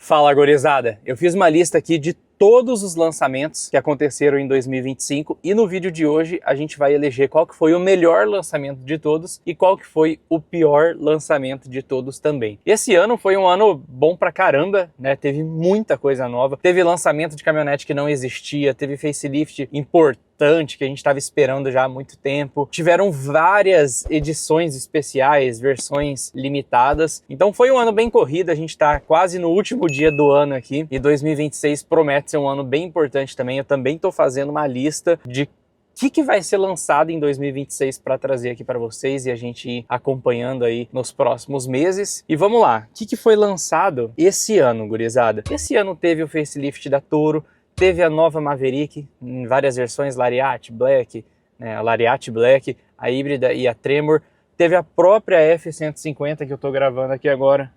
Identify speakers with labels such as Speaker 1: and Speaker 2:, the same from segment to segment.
Speaker 1: Fala, gurizada! Eu fiz uma lista aqui de todos os lançamentos que aconteceram em 2025 e no vídeo de hoje a gente vai eleger qual que foi o melhor lançamento de todos e qual que foi o pior lançamento de todos também. Esse ano foi um ano bom pra caramba, né? Teve muita coisa nova, teve lançamento de caminhonete que não existia, teve facelift importante que a gente estava esperando já há muito tempo. Tiveram várias edições especiais, versões limitadas. Então foi um ano bem corrido, a gente está quase no último dia do ano aqui e 2026 promete ser um ano bem importante também. Eu também estou fazendo uma lista de o que vai ser lançado em 2026 para trazer aqui para vocês e a gente ir acompanhando aí nos próximos meses. E vamos lá, o que foi lançado esse ano, gurizada? Esse ano teve o facelift da Toro, teve a nova Maverick em várias versões, Lariat Black, né, a Lariat Black, a híbrida e a Tremor. Teve a própria F-150 que eu estou gravando aqui agora,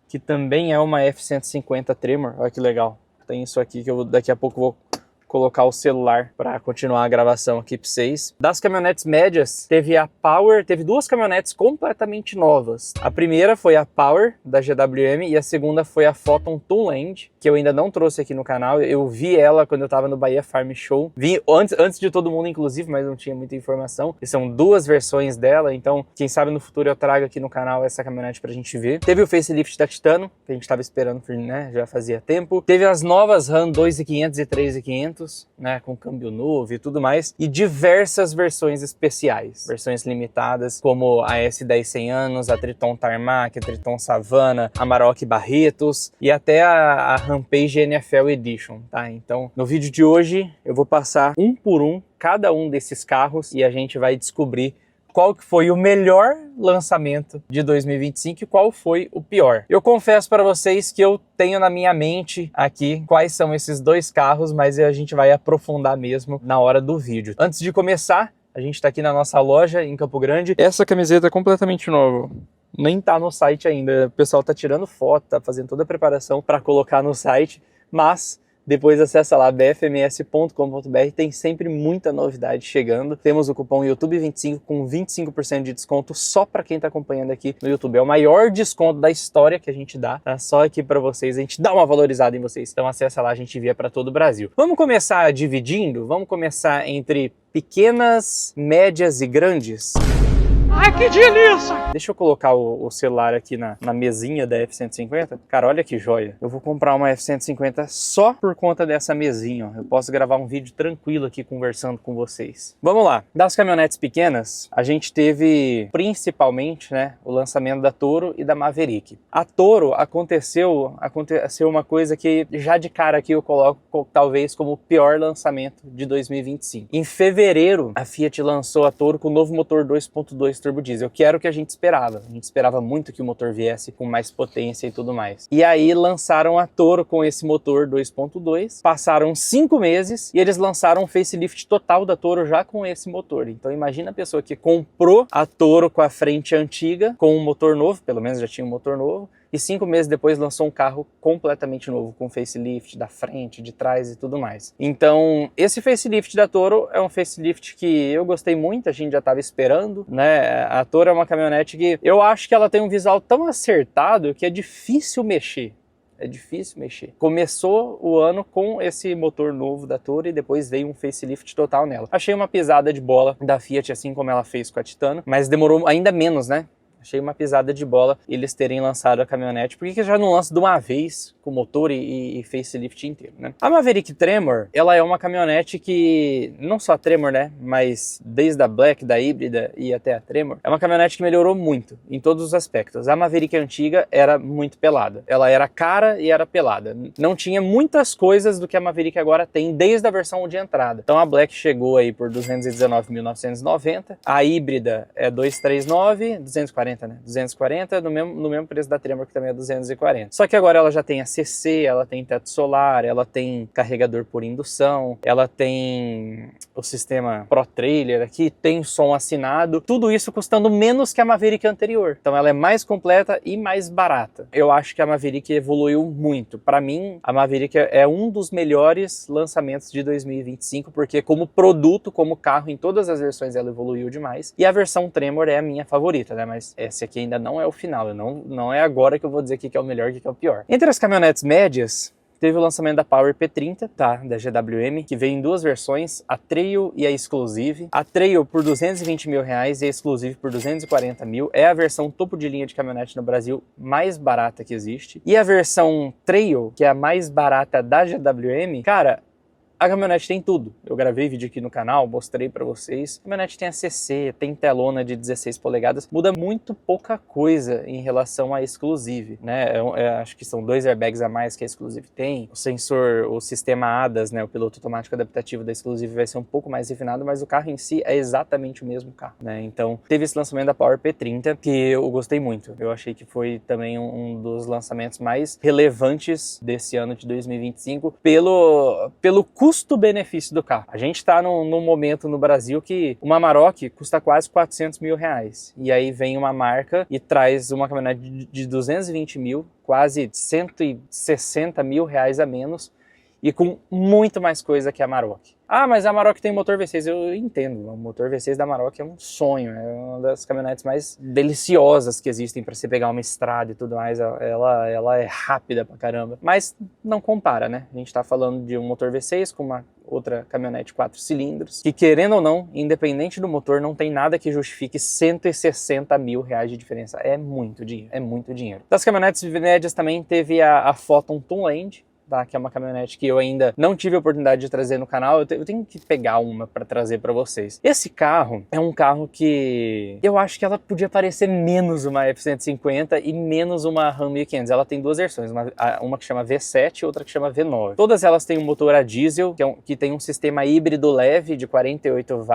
Speaker 1: que também é uma F-150 Tremor. Olha que legal. Tem isso aqui que eu daqui a pouco vou colocar o celular para continuar a gravação aqui para vocês. Das caminhonetes médias, teve a Power, teve duas caminhonetes completamente novas. A primeira foi a Power, da GWM, e a segunda foi a Photon Toolland, que eu ainda não trouxe aqui no canal. Eu vi ela quando eu estava no Bahia Farm Show. Vi antes de todo mundo, inclusive, mas não tinha muita informação. E são duas versões dela, então quem sabe no futuro eu trago aqui no canal essa caminhonete pra gente ver. Teve o facelift da Titano, que a gente estava esperando, né, já fazia tempo. Teve as novas Ram 2500 e 3500, né, com câmbio novo e tudo mais, e diversas versões especiais, versões limitadas, como a S10 100 anos, a Triton Tarmac, a Triton Savannah, a Maroc Barretos e até a Rampage NFL Edition, tá? Então, no vídeo de hoje eu vou passar um por um cada um desses carros e a gente vai descobrir qual que foi o melhor lançamento de 2025 e qual foi o pior. Eu confesso para vocês que eu tenho na minha mente aqui quais são esses dois carros, mas a gente vai aprofundar mesmo na hora do vídeo. Antes de começar, a gente está aqui na nossa loja em Campo Grande. Essa camiseta é completamente nova. Nem tá no site ainda. O pessoal tá tirando foto, tá fazendo toda a preparação para colocar no site, mas depois acessa lá bfms.com.br, tem sempre muita novidade chegando. Temos o cupom YouTube25 com 25% de desconto só para quem está acompanhando aqui no YouTube. É o maior desconto da história que a gente dá, tá? Só aqui para vocês, a gente dá uma valorizada em vocês. Então acessa lá, a gente envia para todo o Brasil. Vamos começar dividindo? Vamos começar entre pequenas, médias e grandes?
Speaker 2: Ai, que delícia!
Speaker 1: Deixa eu colocar o celular aqui na mesinha da F-150. Cara, olha que joia. Eu vou comprar uma F-150 só por conta dessa mesinha, ó. Eu posso gravar um vídeo tranquilo aqui conversando com vocês. Vamos lá. Das caminhonetes pequenas, a gente teve principalmente, né, o lançamento da Toro e da Maverick. A Toro aconteceu uma coisa que já de cara aqui eu coloco talvez como o pior lançamento de 2025. Em fevereiro, a Fiat lançou a Toro com o novo motor 2.2 turbo diesel, que era o que a gente esperava. A gente esperava muito que o motor viesse com mais potência e tudo mais. E aí lançaram a Toro com esse motor 2.2, passaram 5 meses e eles lançaram um facelift total da Toro já com esse motor. Então imagina a pessoa que comprou a Toro com a frente antiga, com um motor novo, pelo menos já tinha um motor novo, e 5 meses depois lançou um carro completamente novo, com facelift da frente, de trás e tudo mais. Então, esse facelift da Toro é um facelift que eu gostei muito, a gente já estava esperando, né? A Toro é uma caminhonete que eu acho que ela tem um visual tão acertado que é difícil mexer. É difícil mexer. Começou o ano com esse motor novo da Toro e depois veio um facelift total nela. Achei uma pisada de bola da Fiat, assim como ela fez com a Titano, mas demorou ainda menos, né? Achei uma pisada de bola eles terem lançado a caminhonete. Por que já não lança de uma vez com motor e facelift inteiro, né? A Maverick Tremor, ela é uma caminhonete que, não só a Tremor, né? Mas desde a Black, da híbrida e até a Tremor, é uma caminhonete que melhorou muito em todos os aspectos. A Maverick antiga era muito pelada. Ela era cara e era pelada. Não tinha muitas coisas do que a Maverick agora tem desde a versão de entrada. Então a Black chegou aí por 219.990. A híbrida é 239, 240, né? 240 no mesmo preço da Tremor, que também é 240. Só que agora ela já tem a CC, ela tem teto solar, ela tem carregador por indução, ela tem o sistema Pro Trailer aqui, tem som assinado, tudo isso custando menos que a Maverick anterior. Então ela é mais completa e mais barata. Eu acho que a Maverick evoluiu muito. Para mim, a Maverick é um dos melhores lançamentos de 2025, porque como produto, como carro, em todas as versões ela evoluiu demais. E a versão Tremor é a minha favorita, né? Mas esse aqui ainda não é o final, não é agora que eu vou dizer o que é o melhor e o que é o pior. Entre as caminhonetes médias, teve o lançamento da Power P30, tá, da GWM, que veio em duas versões, a Trail e a Exclusive. A Trail por R$220 mil e a Exclusive por 240 mil. É a versão topo de linha de caminhonete no Brasil mais barata que existe. E a versão Trail, que é a mais barata da GWM, cara, a caminhonete tem tudo. Eu gravei vídeo aqui no canal, mostrei pra vocês. A caminhonete tem ACC, tem telona de 16 polegadas. Muda muito pouca coisa em relação à Exclusive, né? Acho que são 2 airbags a mais que a Exclusive tem. O sensor, o sistema ADAS, né? O piloto automático adaptativo da Exclusive vai ser um pouco mais refinado, mas o carro em si é exatamente o mesmo carro, né? Então, teve esse lançamento da Power P30, que eu gostei muito. Eu achei que foi também um dos lançamentos mais relevantes desse ano de 2025 pelo custo-benefício do carro. A gente está num momento no Brasil que uma Amarok custa quase 400 mil reais. E aí vem uma marca e traz uma caminhonete de 220 mil, quase 160 mil reais a menos, e com muito mais coisa que a Amarok. Ah, mas a Amarok tem motor V6, eu entendo, o motor V6 da Amarok é um sonho, é uma das caminhonetes mais deliciosas que existem para você pegar uma estrada e tudo mais, ela é rápida pra caramba, mas não compara, né? A gente tá falando de um motor V6 com uma outra caminhonete 4 cilindros, que querendo ou não, independente do motor, não tem nada que justifique 160 mil reais de diferença, é muito dinheiro, é muito dinheiro. Das caminhonetes médias também teve a Photon Townland, tá? Que é uma caminhonete que eu ainda não tive a oportunidade de trazer no canal, eu tenho que pegar uma para trazer para vocês. Esse carro é um carro que eu acho que ela podia parecer menos uma F-150 e menos uma Ram 1500. Ela tem duas versões, uma que chama V7 e outra que chama V9. Todas elas têm um motor a diesel, que tem um sistema híbrido leve de 48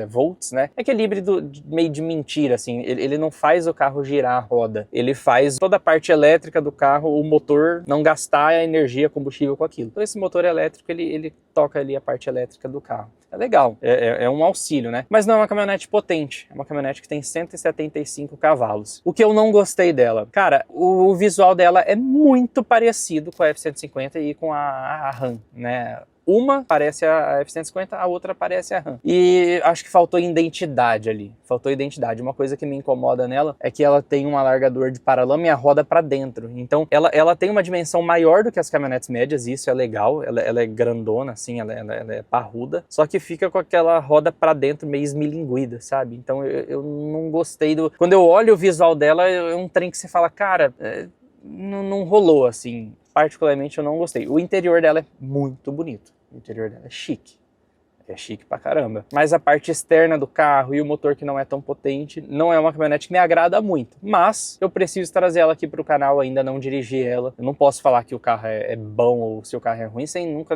Speaker 1: volts, né? É aquele híbrido meio de mentira, assim, ele não faz o carro girar a roda, ele faz toda a parte elétrica do carro, o motor não gastar a energia combustível com aquilo. Então esse motor elétrico, ele toca ali a parte elétrica do carro. É legal, é um auxílio, né? Mas não é uma caminhonete potente, é uma caminhonete que tem 175 cavalos. O que eu não gostei dela? Cara, o visual dela é muito parecido com a F-150 e com a Ram, né? Uma parece a F-150, a outra parece a Ram. E acho que faltou identidade ali. Faltou identidade. Uma coisa que me incomoda nela é que ela tem um alargador de paralama e a roda para dentro. Então ela tem uma dimensão maior do que as caminhonetes médias, e isso é legal. Ela é grandona, assim, ela é parruda. Só que fica com aquela roda para dentro meio esmilinguida, sabe? Então eu não gostei do... Quando eu olho o visual dela, é um trem que você fala, cara, não rolou, assim. Particularmente eu não gostei. O interior dela é muito bonito. O interior dela é chique. É chique pra caramba. Mas a parte externa do carro e o motor que não é tão potente, não é uma caminhonete que me agrada muito. Mas eu preciso trazer ela aqui pro canal, ainda não dirigi ela. Eu não posso falar que o carro é bom ou se o carro é ruim sem nunca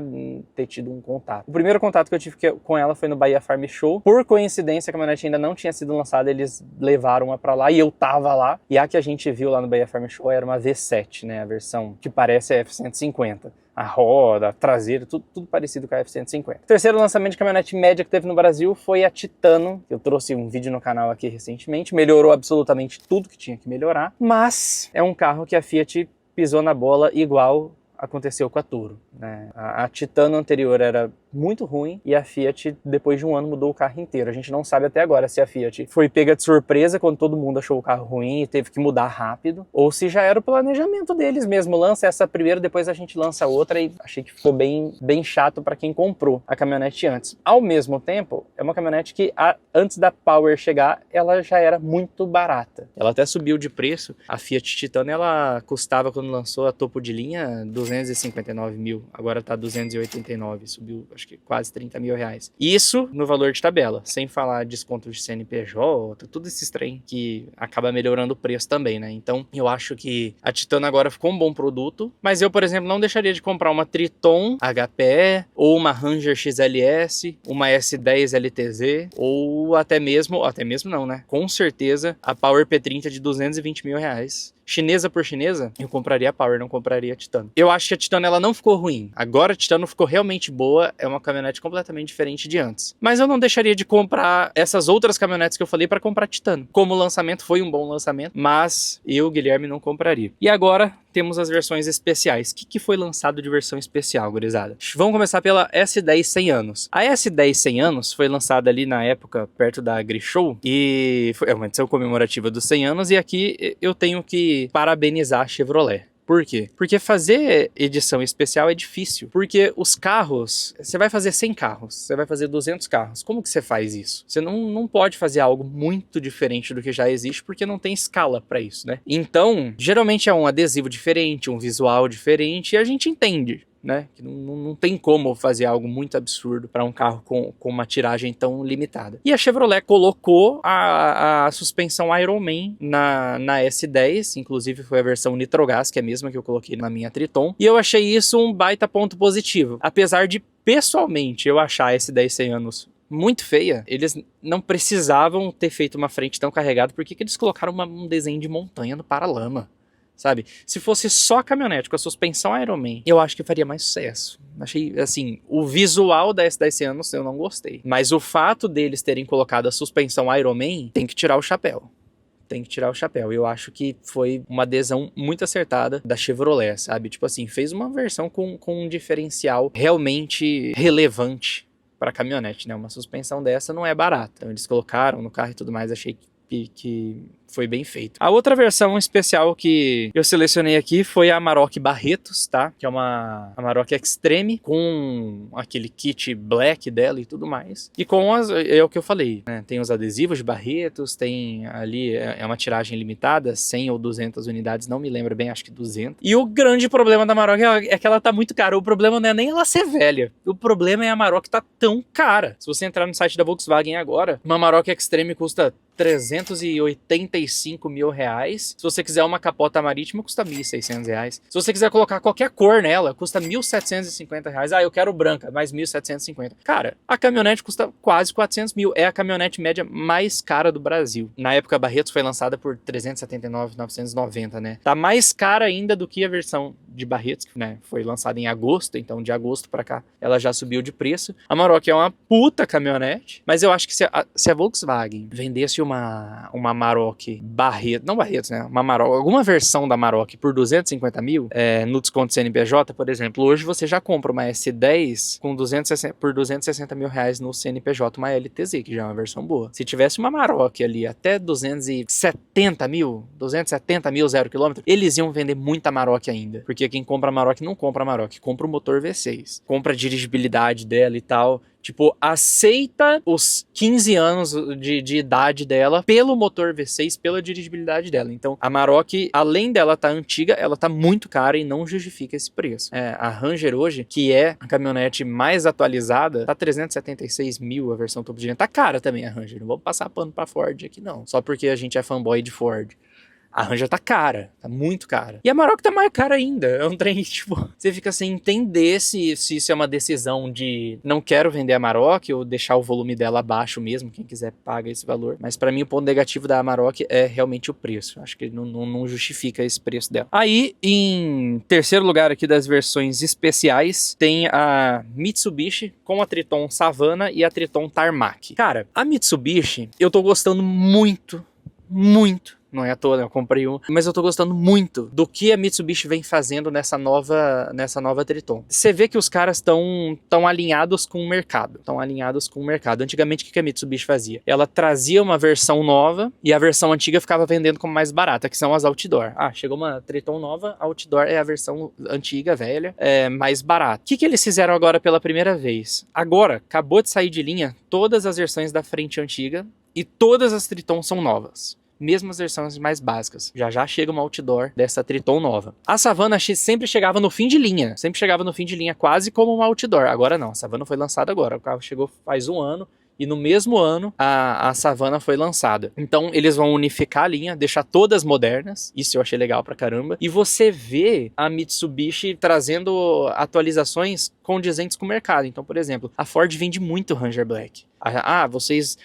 Speaker 1: ter tido um contato. O primeiro contato que eu tive com ela foi no Bahia Farm Show. Por coincidência, a caminhonete ainda não tinha sido lançada, eles levaram uma pra lá e eu tava lá. E a que a gente viu lá no Bahia Farm Show era uma V7, né? A versão que parece a F-150. A roda, a traseira, tudo parecido com a F-150. O terceiro lançamento de caminhonete média que teve no Brasil foi a Titano. Eu trouxe um vídeo no canal aqui recentemente, melhorou absolutamente tudo que tinha que melhorar, mas é um carro que a Fiat pisou na bola igual aconteceu com a Toro, né? A Titano anterior era muito ruim e a Fiat, depois de um ano, mudou o carro inteiro. A gente não sabe até agora se a Fiat foi pega de surpresa quando todo mundo achou o carro ruim e teve que mudar rápido, ou se já era o planejamento deles mesmo. Lança essa primeiro, depois a gente lança outra, e achei que ficou bem chato para quem comprou a caminhonete antes. Ao mesmo tempo, é uma caminhonete que antes da Power chegar, ela já era muito barata. Ela até subiu de preço. A Fiat Titano, ela custava, quando lançou a topo de linha, 259 mil. Agora tá 289, subiu acho que quase 30 mil reais. Isso no valor de tabela, sem falar desconto de CNPJ, tudo esses trem que acaba melhorando o preço também, né? Então eu acho que a Titano agora ficou um bom produto, mas eu, por exemplo, não deixaria de comprar uma Triton HPE, ou uma Ranger XLS, uma S10 LTZ, ou até mesmo não, né? Com certeza a Power P30 de 220 mil reais. Chinesa por chinesa, eu compraria a Power, não compraria a Titano. Eu acho que a Titano, ela não ficou ruim. Agora a Titano ficou realmente boa, é uma caminhonete completamente diferente de antes. Mas eu não deixaria de comprar essas outras caminhonetes que eu falei para comprar a Titano. Como lançamento, foi um bom lançamento, mas eu, Guilherme, não compraria. E agora, temos as versões especiais. O que foi lançado de versão especial, gurizada? Vamos começar pela S10 100 anos. A S10 100 anos foi lançada ali na época, perto da Grishow, e foi uma edição comemorativa dos 100 anos, e aqui eu tenho que parabenizar a Chevrolet. Por quê? Porque fazer edição especial é difícil. Porque os carros, você vai fazer 100 carros, você vai fazer 200 carros. Como que você faz isso? Você não pode fazer algo muito diferente do que já existe, porque não tem escala para isso, né? Então, geralmente é um adesivo diferente, um visual diferente, e a gente entende, né? Que não tem como fazer algo muito absurdo para um carro com uma tiragem tão limitada. E a Chevrolet colocou a suspensão Ironman na S10, inclusive foi a versão Nitrogas, que é a mesma que eu coloquei na minha Triton, e eu achei isso um baita ponto positivo. Apesar de, pessoalmente, eu achar a S10 100 anos muito feia, eles não precisavam ter feito uma frente tão carregada. Por que eles colocaram um desenho de montanha no paralama? Sabe? Se fosse só a caminhonete com a suspensão Ironman, eu acho que faria mais sucesso. Achei, assim, o visual da S10 100 anos eu não gostei. Mas o fato deles terem colocado a suspensão Ironman, tem que tirar o chapéu. Tem que tirar o chapéu. Eu acho que foi uma adesão muito acertada da Chevrolet, sabe? Tipo assim, fez uma versão com um diferencial realmente relevante para caminhonete, né? Uma suspensão dessa não é barata. Então eles colocaram no carro e tudo mais, achei que foi bem feito. A outra versão especial que eu selecionei aqui foi a Amarok Barretos, tá? Que é uma Amarok Extreme com aquele kit black dela e tudo mais. E com é o que eu falei, né? Tem os adesivos de Barretos, tem ali, é uma tiragem limitada, 100 ou 200 unidades, não me lembro bem, acho que 200. E o grande problema da Amarok é que ela tá muito cara. O problema não é nem ela ser velha. O problema é a Amarok tá tão cara. Se você entrar no site da Volkswagen agora, uma Amarok Extreme custa 385 mil reais. Se você quiser uma capota marítima, custa 1.600 reais. Se você quiser colocar qualquer cor nela, custa 1.750 reais. Ah, eu quero branca, mais 1.750. Cara, a caminhonete custa quase 400 mil. É a caminhonete média mais cara do Brasil. Na época, a Barretos foi lançada por 379.990, né? Tá mais cara ainda do que a versão de Barretos, né? Foi lançada em agosto, então de agosto pra cá ela já subiu de preço. A Amarok é uma puta caminhonete, mas eu acho que se a Volkswagen vendesse uma Amarok Barretos, não Barretos, né? Uma Amarok, alguma versão da Amarok por 250 mil, no desconto CNPJ, por exemplo, hoje você já compra uma S10 por 260 mil reais no CNPJ, uma LTZ, que já é uma versão boa. Se tivesse uma Amarok ali até 270 mil, 0 km, eles iam vender muita Amarok ainda, porque quem compra Amarok não compra Amarok, compra o motor V6, compra a dirigibilidade dela e tal. Tipo, aceita os 15 anos de idade dela pelo motor V6, pela dirigibilidade dela. Então, a Amarok, além dela tá antiga, ela tá muito cara e não justifica esse preço. A Ranger hoje, que é a caminhonete mais atualizada, tá 376 mil a versão topo de linha. Tá cara também a Ranger, não vou passar pano pra Ford aqui não, só porque a gente é fanboy de Ford. A Ranger tá cara, tá muito cara. E a Amarok tá mais cara ainda. É um trem que, tipo, você fica sem entender se isso é uma decisão de não quero vender a Amarok ou deixar o volume dela abaixo mesmo, quem quiser paga esse valor. Mas pra mim o ponto negativo da Amarok é realmente o preço. Acho que não justifica esse preço dela. Aí, em terceiro lugar aqui das versões especiais, tem a Mitsubishi com a Triton Savana e a Triton Tarmac. Cara, a Mitsubishi, eu tô gostando muito. Não é à toa, né? Eu comprei um. Mas eu tô gostando muito do que a Mitsubishi vem fazendo nessa nova Triton. Você vê que os caras estão alinhados com o mercado. Antigamente, o que a Mitsubishi fazia? Ela trazia uma versão nova e a versão antiga ficava vendendo como mais barata, que são as outdoor. Ah, chegou uma Triton nova, a outdoor é a versão antiga, velha, mais barata. O que eles fizeram agora pela primeira vez? Agora, acabou de sair de linha todas as versões da frente antiga e todas as Triton são novas. Mesmo as versões mais básicas. Já chega uma outdoor dessa Triton nova. A Savana sempre chegava no fim de linha. Quase como uma outdoor. Agora não, a Savana foi lançada agora. O carro chegou faz um ano. E no mesmo ano, a Savana foi lançada. Então, eles vão unificar a linha, deixar todas modernas. Isso eu achei legal pra caramba. E você vê a Mitsubishi trazendo atualizações condizentes com o mercado. Então, por exemplo, a Ford vende muito Ranger Black. Vocês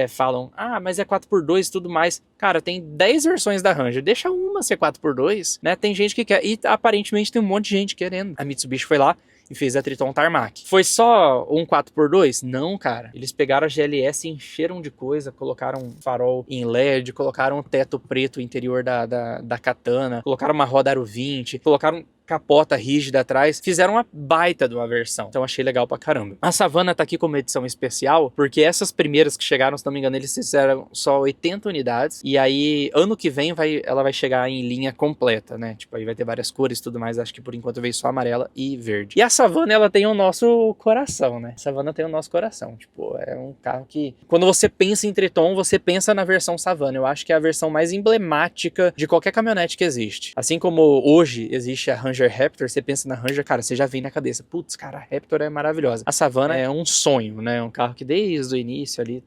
Speaker 1: falam, mas é 4x2 e tudo mais. Cara, tem 10 versões da Ranger. Deixa uma ser 4x2, né? Tem gente que quer. E aparentemente tem um monte de gente querendo. A Mitsubishi foi lá e fez a Triton Tarmac. Foi só um 4x2? Não, cara. Eles pegaram a GLS, encheram de coisa, colocaram farol em LED, colocaram o teto preto interior da Katana, colocaram uma roda Aro 20, colocaram capota rígida atrás, fizeram uma baita de uma versão. Então achei legal pra caramba. A Savana tá aqui como edição especial, porque essas primeiras que chegaram, se não me engano, eles fizeram só 80 unidades, e aí ano que vem ela vai chegar em linha completa, né? Tipo, aí vai ter várias cores e tudo mais, acho que por enquanto veio só amarela e verde. E a Savana, ela tem o nosso coração, né? A Savana tem o nosso coração, tipo, é um carro que, quando você pensa em Triton, você pensa na versão Savana. Eu acho que é a versão mais emblemática de qualquer caminhonete que existe. Assim como hoje existe a Ranger Raptor, você pensa na Ranger, cara, você já vem na cabeça, putz, cara, a Raptor é maravilhosa. A Savana é um sonho, né? Um carro que desde o início ali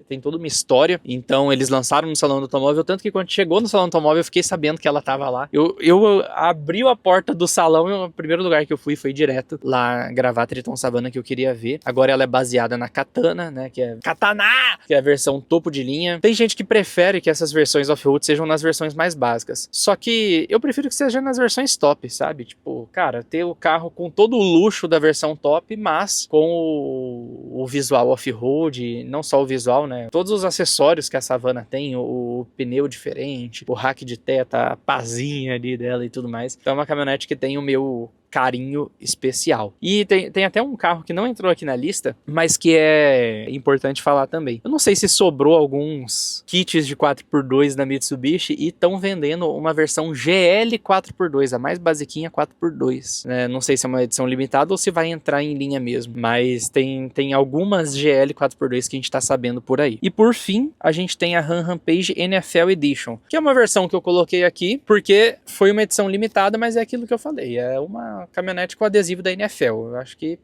Speaker 1: tem toda uma história. Então eles lançaram no Salão do Automóvel, tanto que quando chegou no Salão do Automóvel eu fiquei sabendo que ela tava lá. Eu abri a porta do salão e o primeiro lugar que eu fui foi direto lá gravar a Triton Savana que eu queria ver. Agora ela é baseada na Katana, né? Que é Katana! Que é a versão topo de linha. Tem gente que prefere que essas versões off-road sejam nas versões mais básicas. Só que eu prefiro que seja nas versões top, sabe? Tipo, cara, ter o carro com todo o luxo da versão top, mas com o visual off-road, não só o visual, né? Todos os acessórios que a Savana tem, o pneu diferente, o rack de teto, a pazinha ali dela e tudo mais. Então é uma caminhonete que tem o meu carinho especial. E tem até um carro que não entrou aqui na lista, mas que é importante falar também. Eu não sei se sobrou alguns kits de 4x2 da Mitsubishi e estão vendendo uma versão GL 4x2, a mais basiquinha 4x2. Não sei se é uma edição limitada ou se vai entrar em linha mesmo, mas tem algumas GL 4x2 que a gente tá sabendo por aí. E por fim, a gente tem a Ram Rampage NFL Edition, que é uma versão que eu coloquei aqui porque foi uma edição limitada, mas é aquilo que eu falei, é uma caminhonete com adesivo da NFL. Eu acho que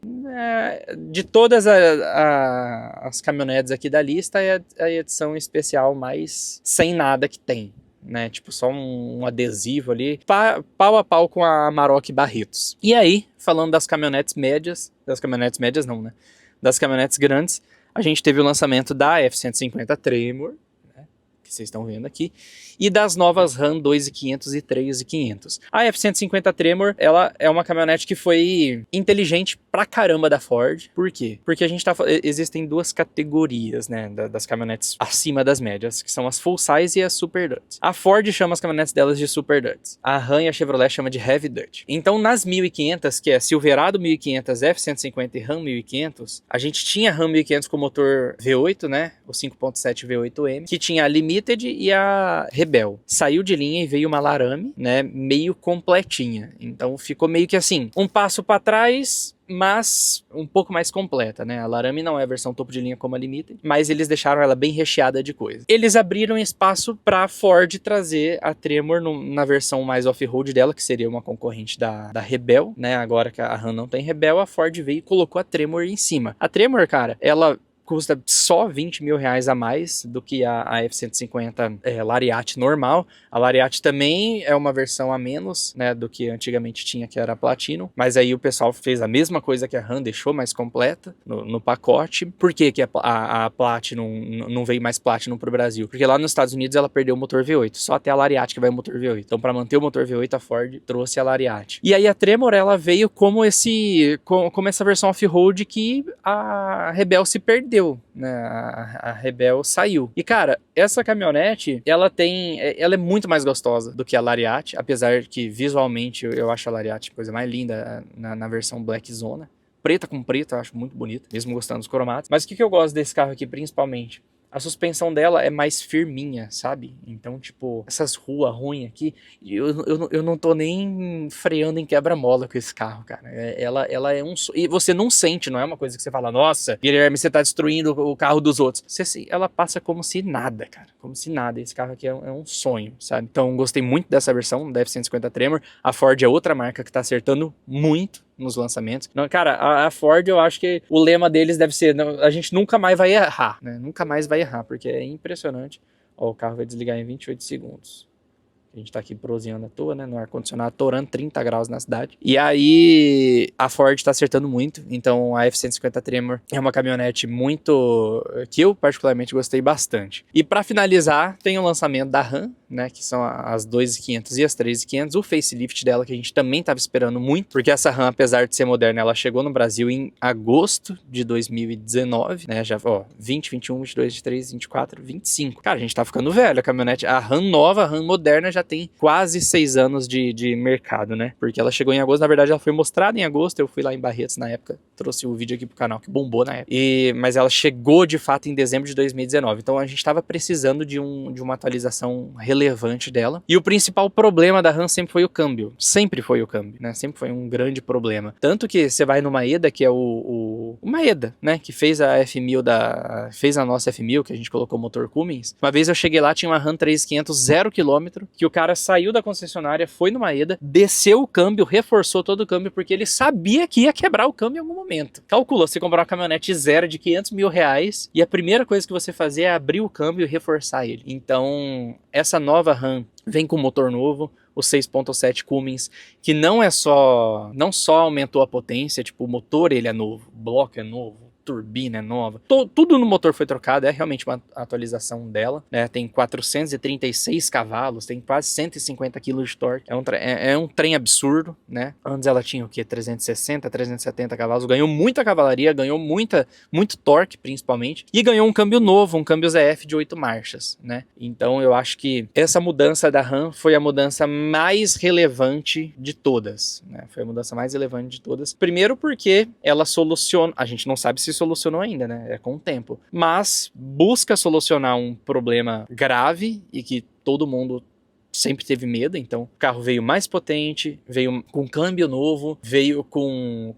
Speaker 1: de todas as caminhonetes aqui da lista é a edição especial mais sem nada que tem, né? Tipo, só um adesivo ali, pau a pau com a Amarok Barretos. E aí, falando das caminhonetes médias não, né? Das caminhonetes grandes, a gente teve o lançamento da F-150 Tremor, né? Que vocês estão vendo aqui, e das novas Ram 2500 e 3500. A F-150 Tremor, ela é uma caminhonete que foi inteligente pra caramba da Ford. Por quê? Porque existem duas categorias, né, das caminhonetes acima das médias, que são as full size e as super duty. A Ford chama as caminhonetes delas de super duty. A Ram e a Chevrolet chama de heavy duty. Então, nas 1500, que é Silverado 1500, F-150 e Ram 1500, a gente tinha a Ram 1500 com motor V8, né, o 5.7 V8M, que tinha a Limited e a Rebel. Saiu de linha e veio uma Laramie, né, meio completinha. Então ficou meio que assim, um passo para trás, mas um pouco mais completa, né? A Laramie não é a versão topo de linha como a Limited, mas eles deixaram ela bem recheada de coisa. Eles abriram espaço para a Ford trazer a Tremor na versão mais off-road dela, que seria uma concorrente da Rebel, né? Agora que a Ram não tem Rebel, a Ford veio e colocou a Tremor em cima. A Tremor, cara, ela custa só 20 mil reais a mais do que a F-150 Lariat normal. A Lariat também é uma versão a menos, né, do que antigamente tinha, que era a Platinum, mas aí o pessoal fez a mesma coisa que a Ram, deixou mais completa no pacote. Por que a Platinum não veio mais Platinum pro Brasil? Porque lá nos Estados Unidos ela perdeu o motor V8, só até a Lariat que vai o motor V8. Então, para manter o motor V8, a Ford trouxe a Lariat. E aí a Tremor, ela veio como essa versão off-road que a Rebel se perdeu, né? A Rebel saiu. E cara, essa caminhonete, ela é muito mais gostosa do que a Lariat, apesar que visualmente eu acho a Lariat a coisa mais linda na versão Black Zona. Preta com preto, eu acho muito bonito, mesmo gostando dos cromados. Mas o que eu gosto desse carro aqui, principalmente? A suspensão dela é mais firminha, sabe? Então, tipo, essas ruas ruins aqui, eu não tô nem freando em quebra-mola com esse carro, cara. Ela é um... E você não sente, não é uma coisa que você fala, nossa, Guilherme, você tá destruindo o carro dos outros. Ela passa como se nada, cara. Como se nada. Esse carro aqui é um sonho, sabe? Então, gostei muito dessa versão da F-150 Tremor. A Ford é outra marca que tá acertando muito nos lançamentos. Não, cara, a Ford, eu acho que o lema deles deve ser, a gente nunca mais vai errar, né? Nunca mais vai errar, porque é impressionante. Ó, o carro vai desligar em 28 segundos. A gente tá aqui proseando à toa, né? No ar-condicionado, torando 30 graus na cidade. E aí, a Ford tá acertando muito. Então, a F-150 Tremor é uma caminhonete que eu particularmente gostei bastante. E pra finalizar, tem o lançamento da Ram, né, que são as 2.500 e as 3.500, o facelift dela, que a gente também estava esperando muito, porque essa RAM, apesar de ser moderna, ela chegou no Brasil em agosto de 2019, né, já, 20, 21, 22, 23, 24, 25. Cara, a gente tá ficando velho, a caminhonete, a RAM nova, a RAM moderna já tem quase 6 anos de mercado, né, porque ela chegou em agosto, na verdade ela foi mostrada em agosto, eu fui lá em Barretos na época, trouxe o vídeo aqui pro canal, que bombou na época, mas ela chegou de fato em dezembro de 2019, então a gente tava precisando de uma atualização relevante dela. E o principal problema da RAM sempre foi o câmbio. Sempre foi o câmbio, né? Sempre foi um grande problema. Tanto que você vai no Maeda, que é o Maeda, né? Que fez a F1000 fez a nossa F1000, que a gente colocou o motor Cummins. Uma vez eu cheguei lá, tinha uma RAM 3500 0 km, que o cara saiu da concessionária, foi no Maeda, desceu o câmbio, reforçou todo o câmbio, porque ele sabia que ia quebrar o câmbio em algum momento. Calcula, você comprar uma caminhonete zero de 500 mil reais e a primeira coisa que você fazer é abrir o câmbio e reforçar ele. Então, essa nova RAM vem com motor novo, o 6.7 Cummins, que não só aumentou a potência, tipo, o motor ele é novo, o bloco é novo, turbina é nova, tudo no motor foi trocado, é realmente uma atualização dela, né? Tem 436 cavalos, tem quase 150 kg de torque, é um trem absurdo, né? Antes ela tinha o que? 360, 370 cavalos, ganhou muita cavalaria, ganhou muito torque principalmente, e ganhou um câmbio novo, um câmbio ZF de 8 marchas, né? Então eu acho que essa mudança da RAM foi a mudança mais relevante de todas, né? Foi a mudança mais relevante de todas. Primeiro porque ela soluciona, a gente não sabe se solucionou ainda, né? É com o tempo. Mas busca solucionar um problema grave e que todo mundo sempre teve medo. Então o carro veio mais potente, veio com câmbio novo, veio com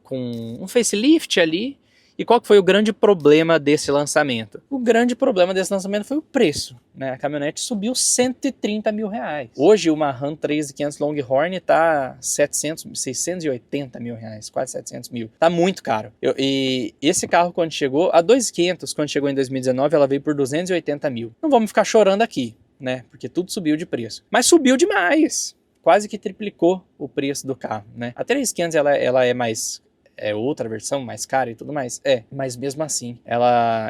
Speaker 1: um facelift ali. E qual que foi o grande problema desse lançamento? O grande problema desse lançamento foi o preço, né? A caminhonete subiu 130 mil reais. Hoje uma RAM 3500 Longhorn tá 680 mil reais, quase 700 mil. Tá muito caro. E esse carro quando chegou, a 2.500, quando chegou em 2019, ela veio por 280 mil. Não vamos ficar chorando aqui, né? Porque tudo subiu de preço. Mas subiu demais. Quase que triplicou o preço do carro, né? A 3500 ela é mais... é outra versão, mais cara e tudo mais. Mas mesmo assim,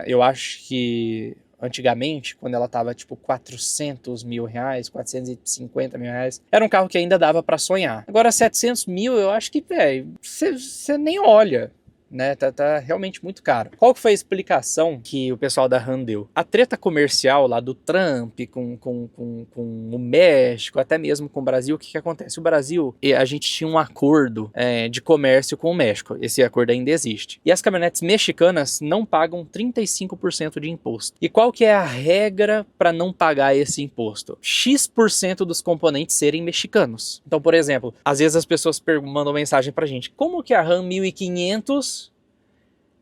Speaker 1: eu acho que antigamente, quando ela tava tipo 400 mil reais, 450 mil reais, era um carro que ainda dava pra sonhar. Agora 700 mil, eu acho que, velho, você nem olha, né? Tá realmente muito caro. Qual que foi a explicação que o pessoal da RAM deu? A treta comercial lá do Trump com o México, até mesmo com o Brasil, o que acontece? O Brasil, a gente tinha um acordo de comércio com o México. Esse acordo ainda existe. E as caminhonetes mexicanas não pagam 35% de imposto. E qual que é a regra para não pagar esse imposto? X% dos componentes serem mexicanos. Então, por exemplo, às vezes as pessoas mandam mensagem pra gente, como que a RAM 1500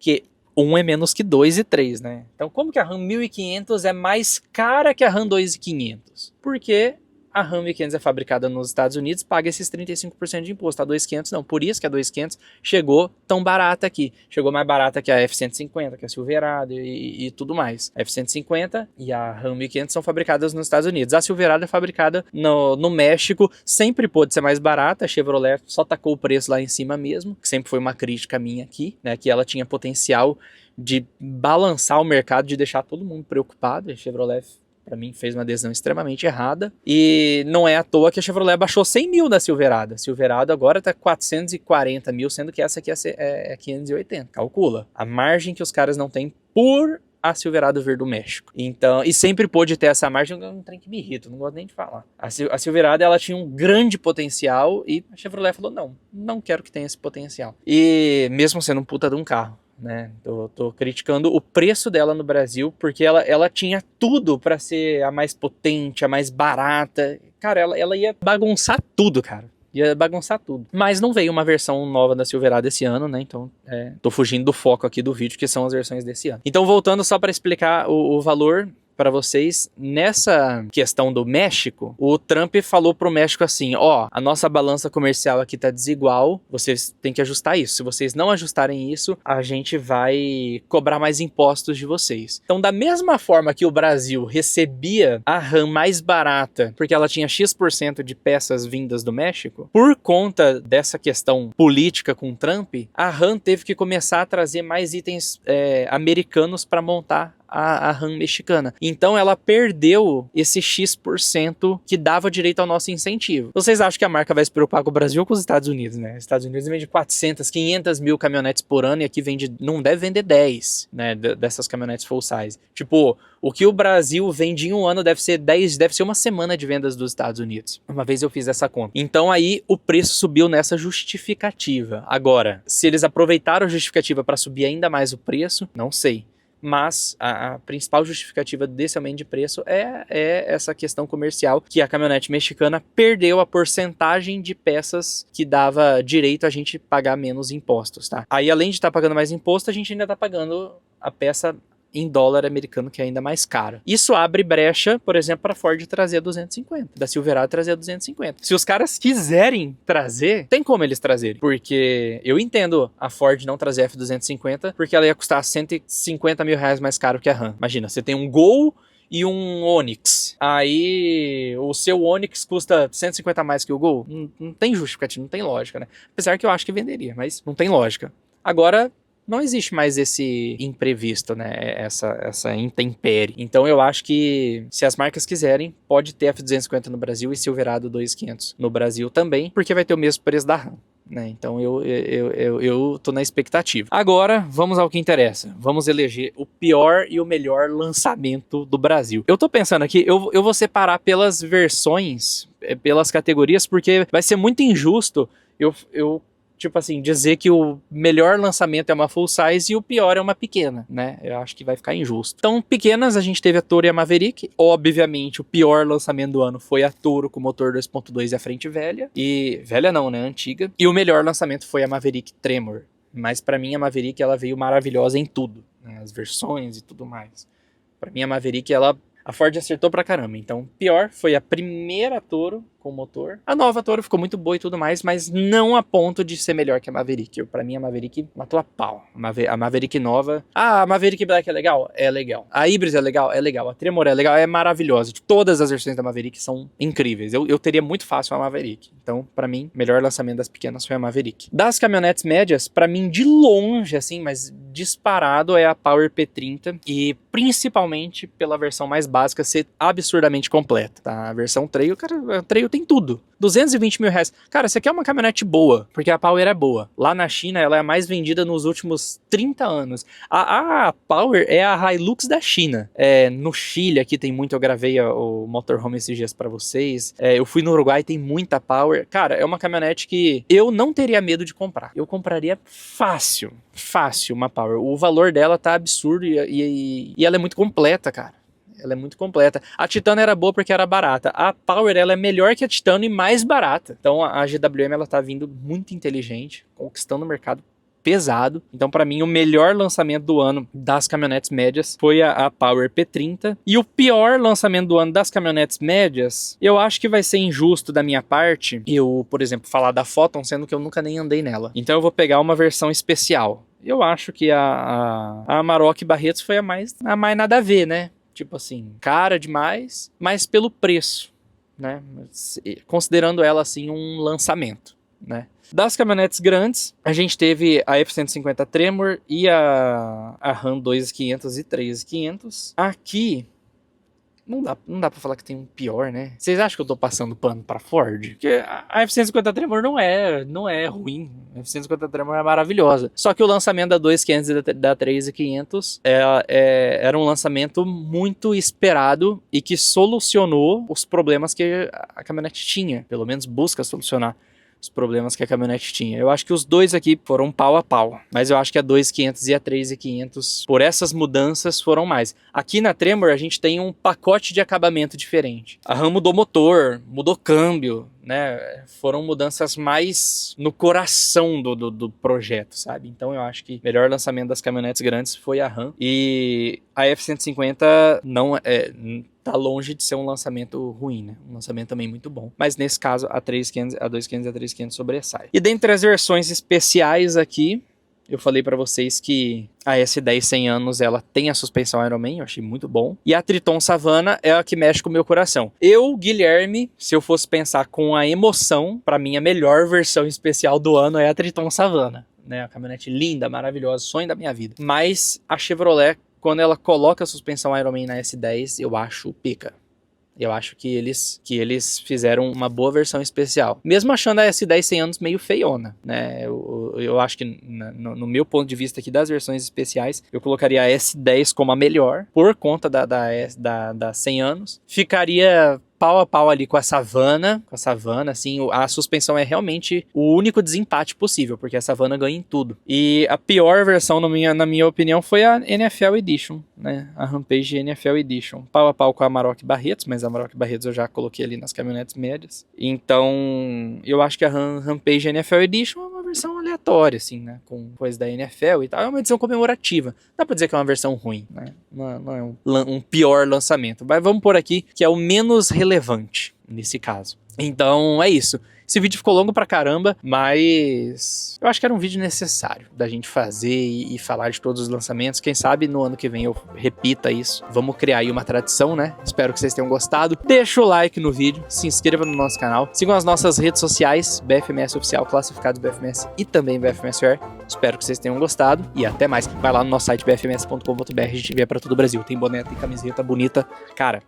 Speaker 1: que 1 é menos que 2 e 3, né? Então, como que a RAM 1500 é mais cara que a RAM 2500? Porque a RAM 1500 é fabricada nos Estados Unidos, paga esses 35% de imposto. A 2500 não. Por isso que a 2500 chegou tão barata aqui. Chegou mais barata que a F150, que a Silverado e tudo mais. A F150 e a RAM 1500 são fabricadas nos Estados Unidos. A Silverado é fabricada no México. Sempre pôde ser mais barata. A Chevrolet só tacou o preço lá em cima mesmo, que sempre foi uma crítica minha aqui, né? Que ela tinha potencial de balançar o mercado, de deixar todo mundo preocupado. A Chevrolet, para mim, fez uma decisão extremamente errada. E não é à toa que a Chevrolet baixou 100 mil da Silverado. A Silverado agora tá 440 mil, sendo que essa aqui é 580. Calcula. A margem que os caras não têm por a Silverado vir do México. Então, e sempre pôde ter essa margem, um trem que me irrita, não gosto nem de falar. A Silverado, ela tinha um grande potencial e a Chevrolet falou, não quero que tenha esse potencial. E mesmo sendo um puta de um carro, né? Tô criticando o preço dela no Brasil, porque ela tinha tudo pra ser a mais potente, a mais barata. Cara, ela ia bagunçar tudo, cara. Ia bagunçar tudo. Mas não veio uma versão nova da Silverado esse ano, né? Então, tô fugindo do foco aqui do vídeo, que são as versões desse ano. Então, voltando só para explicar o valor para vocês, nessa questão do México, o Trump falou pro México assim, a nossa balança comercial aqui tá desigual, vocês têm que ajustar isso. Se vocês não ajustarem isso, a gente vai cobrar mais impostos de vocês. Então, da mesma forma que o Brasil recebia a RAM mais barata, porque ela tinha X% de peças vindas do México, por conta dessa questão política com o Trump, a RAM teve que começar a trazer mais itens americanos para montar a RAM mexicana. Então ela perdeu esse X% que dava direito ao nosso incentivo. Vocês acham que a marca vai se preocupar com o Brasil ou com os Estados Unidos, né? Os Estados Unidos vende 400, 500 mil caminhonetes por ano e aqui não deve vender 10, né, dessas caminhonetes full size. Tipo, o que o Brasil vende em um ano deve ser 10, deve ser uma semana de vendas dos Estados Unidos. Uma vez eu fiz essa conta. Então aí o preço subiu nessa justificativa. Agora, se eles aproveitaram a justificativa para subir ainda mais o preço, não sei. Mas a principal justificativa desse aumento de preço é essa questão comercial, que a caminhonete mexicana perdeu a porcentagem de peças que dava direito a gente pagar menos impostos, tá? Aí além de estar pagando mais imposto, a gente ainda está pagando a peça em dólar americano, que é ainda mais caro. Isso abre brecha, por exemplo, para a Ford trazer a 250, da Silverado trazer a 250. Se os caras quiserem trazer, tem como eles trazerem, porque eu entendo a Ford não trazer a F250, porque ela ia custar 150 mil reais mais caro que a Ram. Imagina, você tem um Gol e um Onix. Aí o seu Onix custa 150 a mais que o Gol. Não tem justificativa, não tem lógica, né? Apesar que eu acho que venderia, mas não tem lógica. Agora, não existe mais esse imprevisto, né? Essa intempérie. Então eu acho que se as marcas quiserem, pode ter F250 no Brasil e Silverado 2500 no Brasil também, porque vai ter o mesmo preço da Ram. Né? Então eu tô na expectativa. Agora, vamos ao que interessa. Vamos eleger o pior e o melhor lançamento do Brasil. Eu tô pensando aqui, eu vou separar pelas versões, pelas categorias, porque vai ser muito injusto eu tipo assim, dizer que o melhor lançamento é uma full size e o pior é uma pequena, né? Eu acho que vai ficar injusto. Então, pequenas, a gente teve a Toro e a Maverick. Obviamente, o pior lançamento do ano foi a Toro com motor 2.2 e a frente velha. E velha não, né? Antiga. E o melhor lançamento foi a Maverick Tremor. Mas pra mim, a Maverick, ela veio maravilhosa em tudo, né? As versões e tudo mais. Pra mim, a Maverick, a Ford acertou pra caramba. Então, pior foi a primeira Toro com motor. A nova Toro ficou muito boa e tudo mais, mas não a ponto de ser melhor que a Maverick. Pra mim, a Maverick matou a pau. A Maverick nova... Ah, a Maverick Black é legal? É legal. A Hybrid é legal? É legal. A Tremor é legal? É maravilhosa. Todas as versões da Maverick são incríveis. Eu teria muito fácil a Maverick. Então, pra mim, o melhor lançamento das pequenas foi a Maverick. Das caminhonetes médias, pra mim, de longe, assim, mas disparado, é a Power P30. E principalmente pela versão mais básica ser absurdamente completa. Tá? A versão Trail, cara, a Trail tem tudo. 220 mil reais. Cara, você quer uma caminhonete boa, porque a Power é boa. Lá na China, ela é a mais vendida nos últimos 30 anos. A Power é a Hilux da China. No Chile, aqui tem muito, eu gravei o Motorhome esses dias pra vocês. Eu fui no Uruguai, tem muita Power. Cara, é uma caminhonete que eu não teria medo de comprar. Eu compraria fácil uma Power. O valor dela tá absurdo e ela é muito completa, cara. Ela é muito completa. A Titano era boa porque era barata. A Power, ela é melhor que a Titano e mais barata. Então a GWM, ela tá vindo muito inteligente, conquistando o mercado pesado. Então pra mim o melhor lançamento do ano das caminhonetes médias foi a Power P30. E o pior lançamento do ano das caminhonetes médias, eu acho que vai ser injusto da minha parte eu, por exemplo, falar da Photon, sendo que eu nunca nem andei nela. Então eu vou pegar uma versão especial. Eu acho que a Amarok Barretos foi a mais nada a ver, né? Tipo assim, cara demais, mas pelo preço, né? Considerando ela, assim, um lançamento, né? Das caminhonetes grandes, a gente teve a F-150 Tremor e a Ram 2500 e 3500. Aqui, não dá pra falar que tem um pior, né? Vocês acham que eu tô passando pano pra Ford? Porque a F-150 Tremor não é ruim. A F-150 Tremor é maravilhosa. Só que o lançamento da 2500 e da 3500 era um lançamento muito esperado e que solucionou os problemas que a caminhonete tinha. Pelo menos busca solucionar os problemas que a caminhonete tinha. Eu acho que os dois aqui foram pau a pau, mas eu acho que a 2500 e a 3500, por essas mudanças, foram mais. Aqui na Tremor a gente tem um pacote de acabamento diferente. A Ram mudou motor, mudou câmbio, né? Foram mudanças mais no coração do projeto, sabe? Então eu acho que o melhor lançamento das caminhonetes grandes foi a Ram. E a F-150 tá longe de ser um lançamento ruim, né? Um lançamento também muito bom. Mas nesse caso, a 3500, a 2500 e a 3500 sobressai. E dentre as versões especiais aqui, eu falei pra vocês que a S10 100 anos, ela tem a suspensão Ironman, eu achei muito bom. E a Triton Savana é a que mexe com o meu coração. Eu, Guilherme, se eu fosse pensar com a emoção, pra mim a melhor versão especial do ano é a Triton Savana. Né, a caminhonete linda, maravilhosa, sonho da minha vida. Mas a Chevrolet quando ela coloca a suspensão Ironman na S10, eu acho pica. Eu acho que eles fizeram uma boa versão especial. Mesmo achando a S10 100 anos meio feiona, né? Eu acho que, no meu ponto de vista aqui das versões especiais, eu colocaria a S10 como a melhor, por conta da 100 anos. Ficaria pau a pau ali com a Savana, assim, a suspensão é realmente o único desempate possível, porque a Savana ganha em tudo. E a pior versão, na minha opinião, foi a NFL Edition, né? A Rampage NFL Edition. Pau a pau com a Amarok Barretos, mas a Amarok Barretos eu já coloquei ali nas caminhonetes médias. Então, eu acho que a Rampage NFL Edition é uma versão aleatória, assim, né? Com coisa da NFL e tal. É uma edição comemorativa. Dá pra dizer que é uma versão ruim, né? Não é um pior lançamento. Mas vamos por aqui, que é o menos relevante nesse caso. Então, é isso. Esse vídeo ficou longo pra caramba, mas eu acho que era um vídeo necessário da gente fazer e falar de todos os lançamentos. Quem sabe no ano que vem eu repita isso. Vamos criar aí uma tradição, né? Espero que vocês tenham gostado. Deixa o like no vídeo, se inscreva no nosso canal, sigam as nossas redes sociais, BFMS Oficial, Classificados BFMS e também BFMS Wear. Espero que vocês tenham gostado e até mais. Vai lá no nosso site bfms.com.br, a gente envia pra todo o Brasil. Tem boné, tem camiseta bonita. Cara,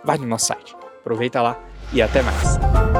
Speaker 1: vai no nosso site. Aproveita lá e até mais.